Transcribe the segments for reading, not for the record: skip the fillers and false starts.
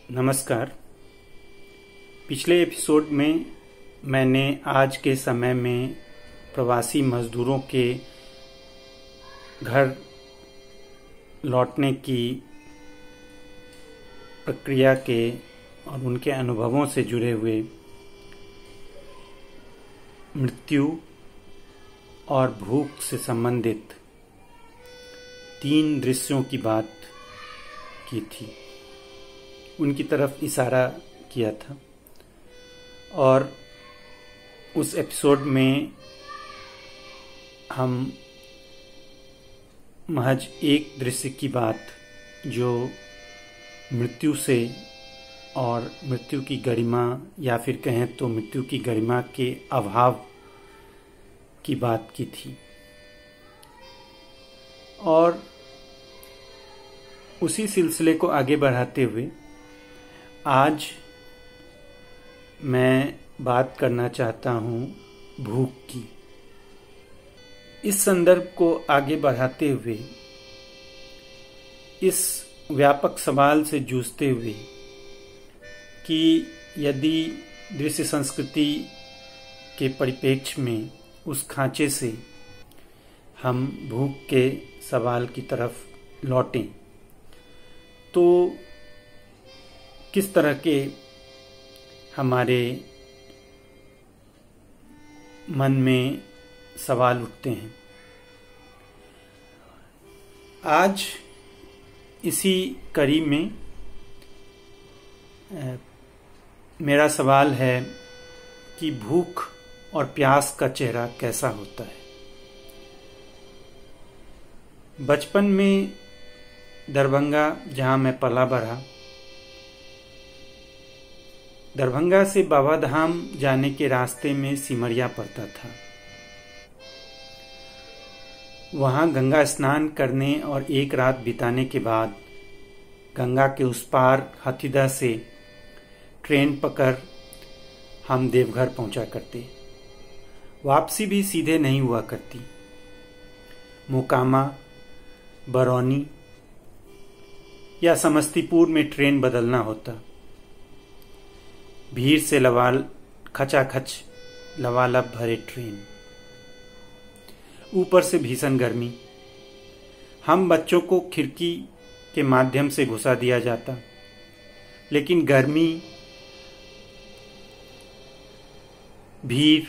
नमस्कार। पिछले एपिसोड में मैंने आज के समय में प्रवासी मजदूरों के घर लौटने की प्रक्रिया के और उनके अनुभवों से जुड़े हुए मृत्यु और भूख से संबंधित 3 दृश्यों की बात की थी, उनकी तरफ इशारा किया था। और उस एपिसोड में हम महज एक दृश्य की बात जो मृत्यु से और मृत्यु की गरिमा या फिर कहें तो मृत्यु की गरिमा के अभाव की बात की थी। और उसी सिलसिले को आगे बढ़ाते हुए आज मैं बात करना चाहता हूँ भूख की। इस संदर्भ को आगे बढ़ाते हुए इस व्यापक सवाल से जूझते हुए कि यदि दृश्य संस्कृति के परिप्रेक्ष्य में उस खांचे से हम भूख के सवाल की तरफ लौटें तो किस तरह के हमारे मन में सवाल उठते हैं। आज इसी कड़ी में मेरा सवाल है कि भूख और प्यास का चेहरा कैसा होता है। बचपन में दरभंगा, जहाँ मैं पला बढ़ा, दरभंगा से बाबा धाम जाने के रास्ते में सिमरिया पड़ता था। वहां गंगा स्नान करने और एक रात बिताने के बाद गंगा के उस पार हाथीदह से ट्रेन पकड़ हम देवघर पहुंचा करते। वापसी भी सीधे नहीं हुआ करती। मोकामा, बरौनी या समस्तीपुर में ट्रेन बदलना होता। भीड़ से खचाखच लबालब भरे ट्रेन, ऊपर से भीषण गर्मी। हम बच्चों को खिड़की के माध्यम से घुसा दिया जाता, लेकिन गर्मी, भीड़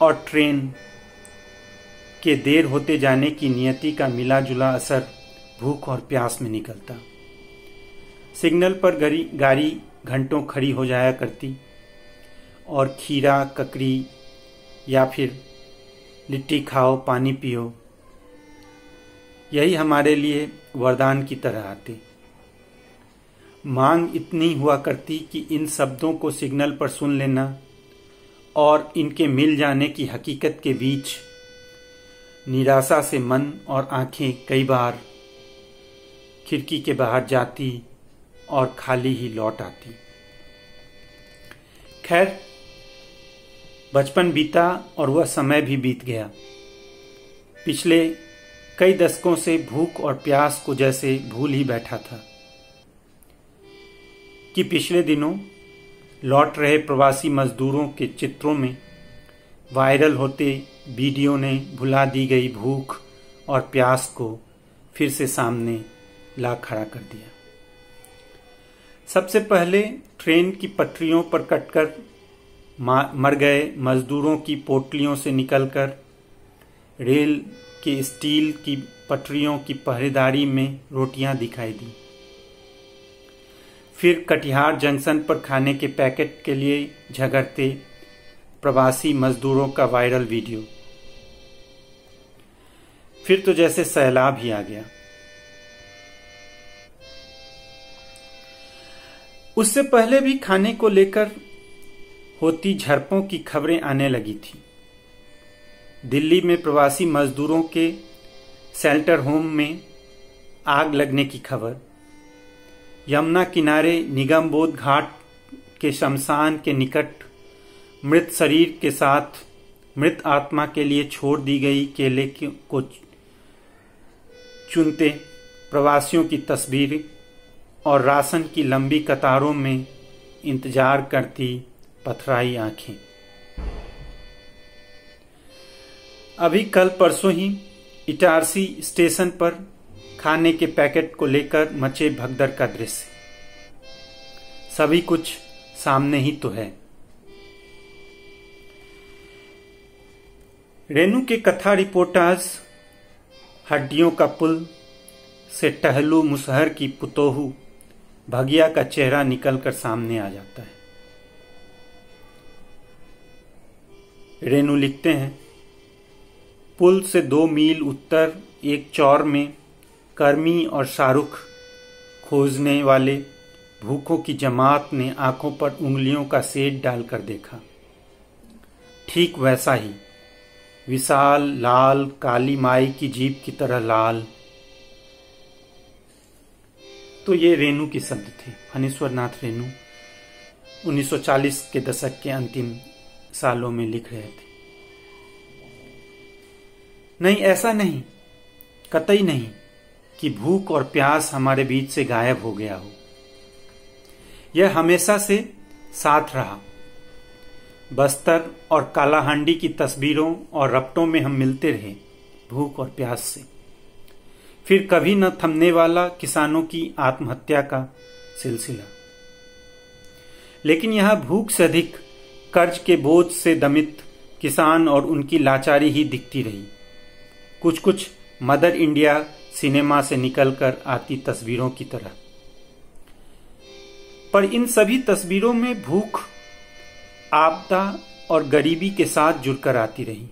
और ट्रेन के देर होते जाने की नियति का मिला जुला असर भूख और प्यास में निकलता। सिग्नल पर गाड़ी घंटों खड़ी हो जाया करती और खीरा, ककड़ी या फिर लिट्टी खाओ, पानी पियो, यही हमारे लिए वरदान की तरह आते। मांग इतनी हुआ करती कि इन शब्दों को सिग्नल पर सुन लेना और इनके मिल जाने की हकीकत के बीच निराशा से मन और आंखें कई बार खिड़की के बाहर जाती और खाली ही लौट आती। खैर, बचपन बीता और वह समय भी बीत गया। पिछले कई दशकों से भूख और प्यास को जैसे भूल ही बैठा था कि पिछले दिनों लौट रहे प्रवासी मजदूरों के चित्रों में वायरल होते वीडियो ने भुला दी गई भूख और प्यास को फिर से सामने ला खड़ा कर दिया। सबसे पहले ट्रेन की पटरियों पर कटकर मर गए मजदूरों की पोटलियों से निकलकर रेल के स्टील की पटरियों की पहरेदारी में रोटियां दिखाई दी। फिर कटिहार जंक्शन पर खाने के पैकेट के लिए झगड़ते प्रवासी मजदूरों का वायरल वीडियो। फिर तो जैसे सैलाब ही आ गया। उससे पहले भी खाने को लेकर होती झड़पों की खबरें आने लगी थी। दिल्ली में प्रवासी मजदूरों के शेल्टर होम में आग लगने की खबर, यमुना किनारे निगम बोध घाट के शमशान के निकट मृत शरीर के साथ मृत आत्मा के लिए छोड़ दी गई केले को चुनते प्रवासियों की तस्वीरें और राशन की लंबी कतारों में इंतजार करती पथराई आंखें। अभी कल परसों ही इटारसी स्टेशन पर खाने के पैकेट को लेकर मचे भगदड़ का दृश्य। सभी कुछ सामने ही तो है। रेणु के कथा रिपोर्टर्स हड्डियों का पुल से टहलू मुसहर की पुतोहू भगिया का चेहरा निकलकर सामने आ जाता है। रेणु लिखते हैं, पुल से 2 मील उत्तर एक चौर में कर्मी और शाहरुख खोजने वाले भूखों की जमात ने आंखों पर उंगलियों का सेट डालकर देखा। ठीक वैसा ही विशाल लाल काली माई की जीभ की तरह लाल। तो ये रेणु के शब्द थे। फणीश्वर नाथ रेणु 1940 के दशक के अंतिम सालों में लिख रहे थे। नहीं, ऐसा नहीं, कतई नहीं कि भूख और प्यास हमारे बीच से गायब हो गया हो। यह हमेशा से साथ रहा। बस्तर और कालाहांडी की तस्वीरों और रपटों में हम मिलते रहे, भूख और प्यास से। फिर कभी न थमने वाला किसानों की आत्महत्या का सिलसिला। लेकिन यहां भूख से अधिक कर्ज के बोझ से दमित किसान और उनकी लाचारी ही दिखती रही, कुछ कुछ मदर इंडिया सिनेमा से निकलकर आती तस्वीरों की तरह। पर इन सभी तस्वीरों में भूख, आपदा और गरीबी के साथ जुड़कर आती रही।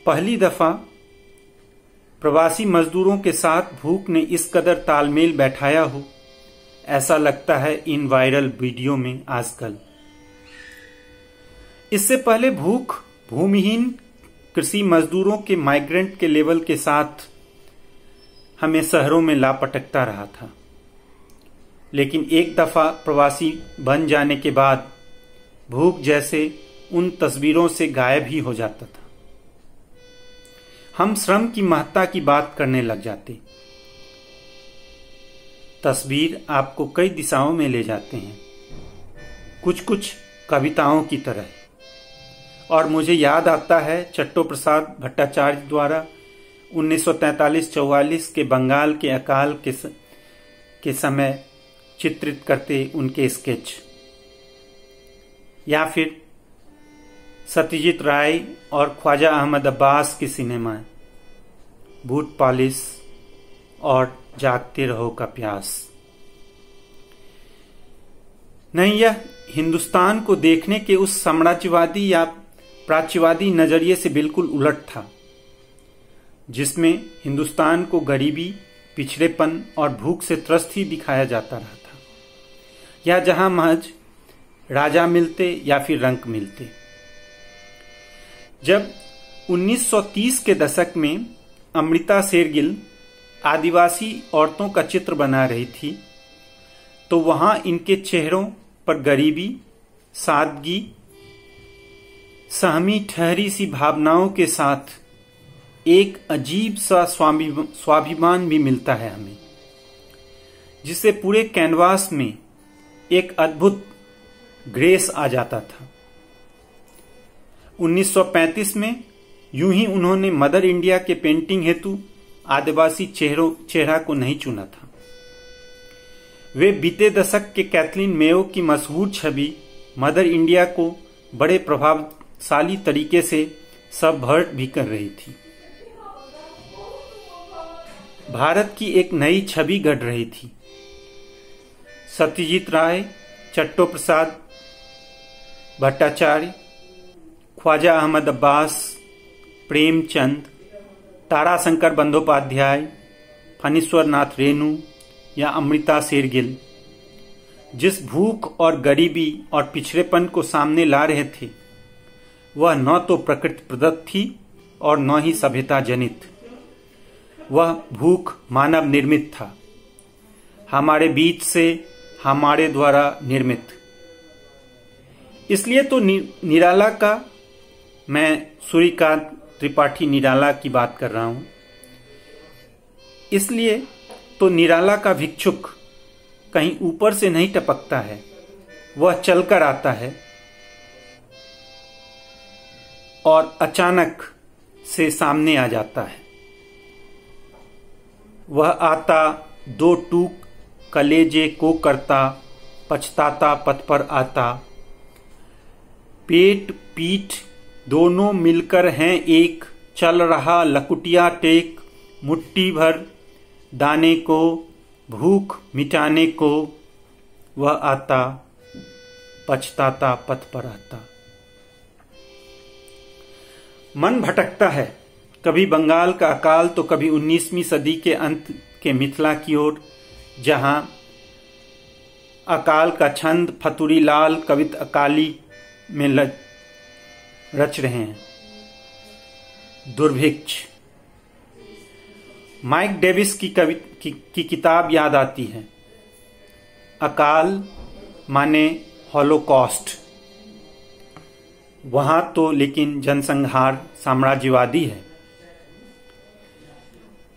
पहली दफा प्रवासी मजदूरों के साथ भूख ने इस कदर तालमेल बैठाया हो, ऐसा लगता है इन वायरल वीडियो में आजकल। इससे पहले भूख भूमिहीन कृषि मजदूरों के माइग्रेंट के लेवल के साथ हमें शहरों में लापटकता रहा था। लेकिन एक दफा प्रवासी बन जाने के बाद भूख जैसे उन तस्वीरों से गायब ही हो जाता था। हम श्रम की महत्ता की बात करने लग जाते। तस्वीर आपको कई दिशाओं में ले जाते हैं, कुछ कुछ कविताओं की तरह। और मुझे याद आता है चट्टो प्रसाद भट्टाचार्य द्वारा 1943-44 के बंगाल के अकाल के समय चित्रित करते उनके स्केच, या फिर सत्यजीत राय और ख्वाजा अहमद अब्बास की सिनेमा बूट पॉलिश और जागते रहो का प्यास। नहीं, यह हिंदुस्तान को देखने के उस साम्राज्यवादी या प्राच्यवादी नजरिए से बिल्कुल उलट था, जिसमें हिंदुस्तान को गरीबी, पिछड़ेपन और भूख से त्रस्त ही दिखाया जाता रहा था, या जहां महज राजा मिलते या फिर रंक मिलते। जब 1930 के दशक में अमृता शेरगिल आदिवासी औरतों का चित्र बना रही थी, तो वहां इनके चेहरों पर गरीबी, सादगी, सहमी ठहरी सी भावनाओं के साथ एक अजीब सा स्वाभिमान भी मिलता है हमें, जिससे पूरे कैनवास में एक अद्भुत ग्रेस आ जाता था। 1935 में यूं ही उन्होंने मदर इंडिया के पेंटिंग हेतु आदिवासी चेहरा को नहीं चुना था। वे बीते दशक के कैथलीन मेयो की मशहूर छवि मदर इंडिया को बड़े प्रभावशाली तरीके से सबवर्ट भी कर रही थी। भारत की एक नई छवि गढ़ रही थी। सत्यजीत राय, चट्टो प्रसाद भट्टाचार्य, ख्वाजा अहमद अब्बास, प्रेमचंद, ताराशंकर बंदोपाध्याय, फणीश्वर नाथ रेणु या अमृता शेरगिल जिस भूख और गरीबी और पिछड़ेपन को सामने ला रहे थे, वह न तो प्रकृति प्रदत्त थी और न ही सभ्यता जनित। वह भूख मानव निर्मित था, हमारे बीच से हमारे द्वारा निर्मित। इसलिए तो निराला का, मैं सूर्यकांत त्रिपाठी निराला की बात कर रहा हूं, इसलिए तो निराला का भिक्षुक कहीं ऊपर से नहीं टपकता है, वह चलकर आता है और अचानक से सामने आ जाता है। वह आता दो टूक कलेजे को करता, पछताता पथ पर आता। पेट पीठ दोनों मिलकर हैं एक, चल रहा लकुटिया टेक। मुट्ठी भर दाने को भूख मिटाने को, वह आता पछताता पथ पर आता। मन भटकता है, कभी बंगाल का अकाल तो कभी 19वीं सदी के अंत के मिथिला की ओर, जहां अकाल का छंद फतुरी लाल कवित अकाली में रच रहे हैं। दुर्भिक्ष। माइक डेविस की किताब याद आती है। अकाल माने हॉलोकॉस्ट। वहां तो लेकिन जनसंहार साम्राज्यवादी है।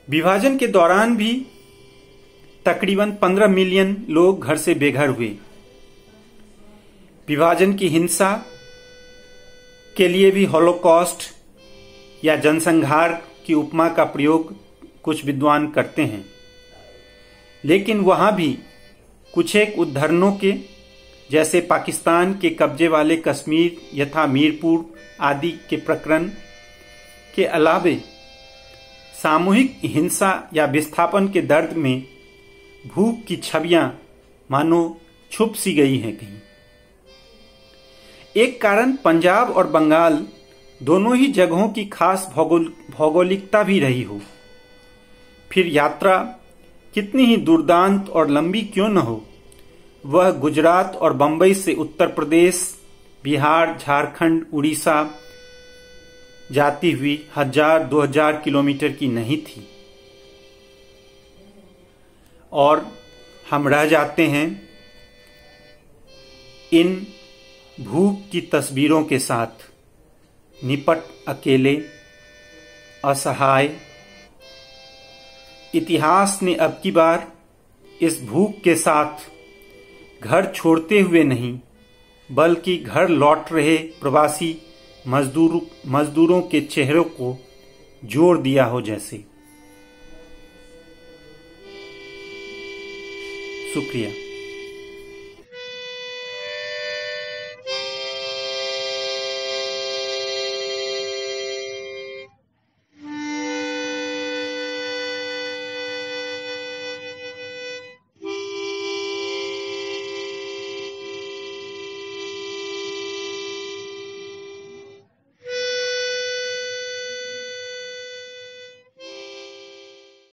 विभाजन के दौरान भी तकरीबन 15 मिलियन लोग घर से बेघर हुए। विभाजन की हिंसा के लिए भी हॉलोकॉस्ट या जनसंहार की उपमा का प्रयोग कुछ विद्वान करते हैं, लेकिन वहां भी कुछ एक उद्धरणों के, जैसे पाकिस्तान के कब्जे वाले कश्मीर यथा मीरपुर आदि के प्रकरण के अलावे सामूहिक हिंसा या विस्थापन के दर्द में भूख की छवियां मानो छुप सी गई हैं कहीं। एक कारण पंजाब और बंगाल दोनों ही जगहों की खास भौगोलिकता भी रही हो। फिर यात्रा कितनी ही दुर्दांत और लंबी क्यों न हो, वह गुजरात और बंबई से उत्तर प्रदेश, बिहार, झारखंड, उड़ीसा जाती हुई 1000-2000 किलोमीटर की नहीं थी। और हम रह जाते हैं इन भूख की तस्वीरों के साथ, निपट अकेले, असहाय। इतिहास ने अब की बार इस भूख के साथ घर छोड़ते हुए नहीं, बल्कि घर लौट रहे प्रवासी मजदूरों के चेहरों को जोड़ दिया हो जैसे। शुक्रिया।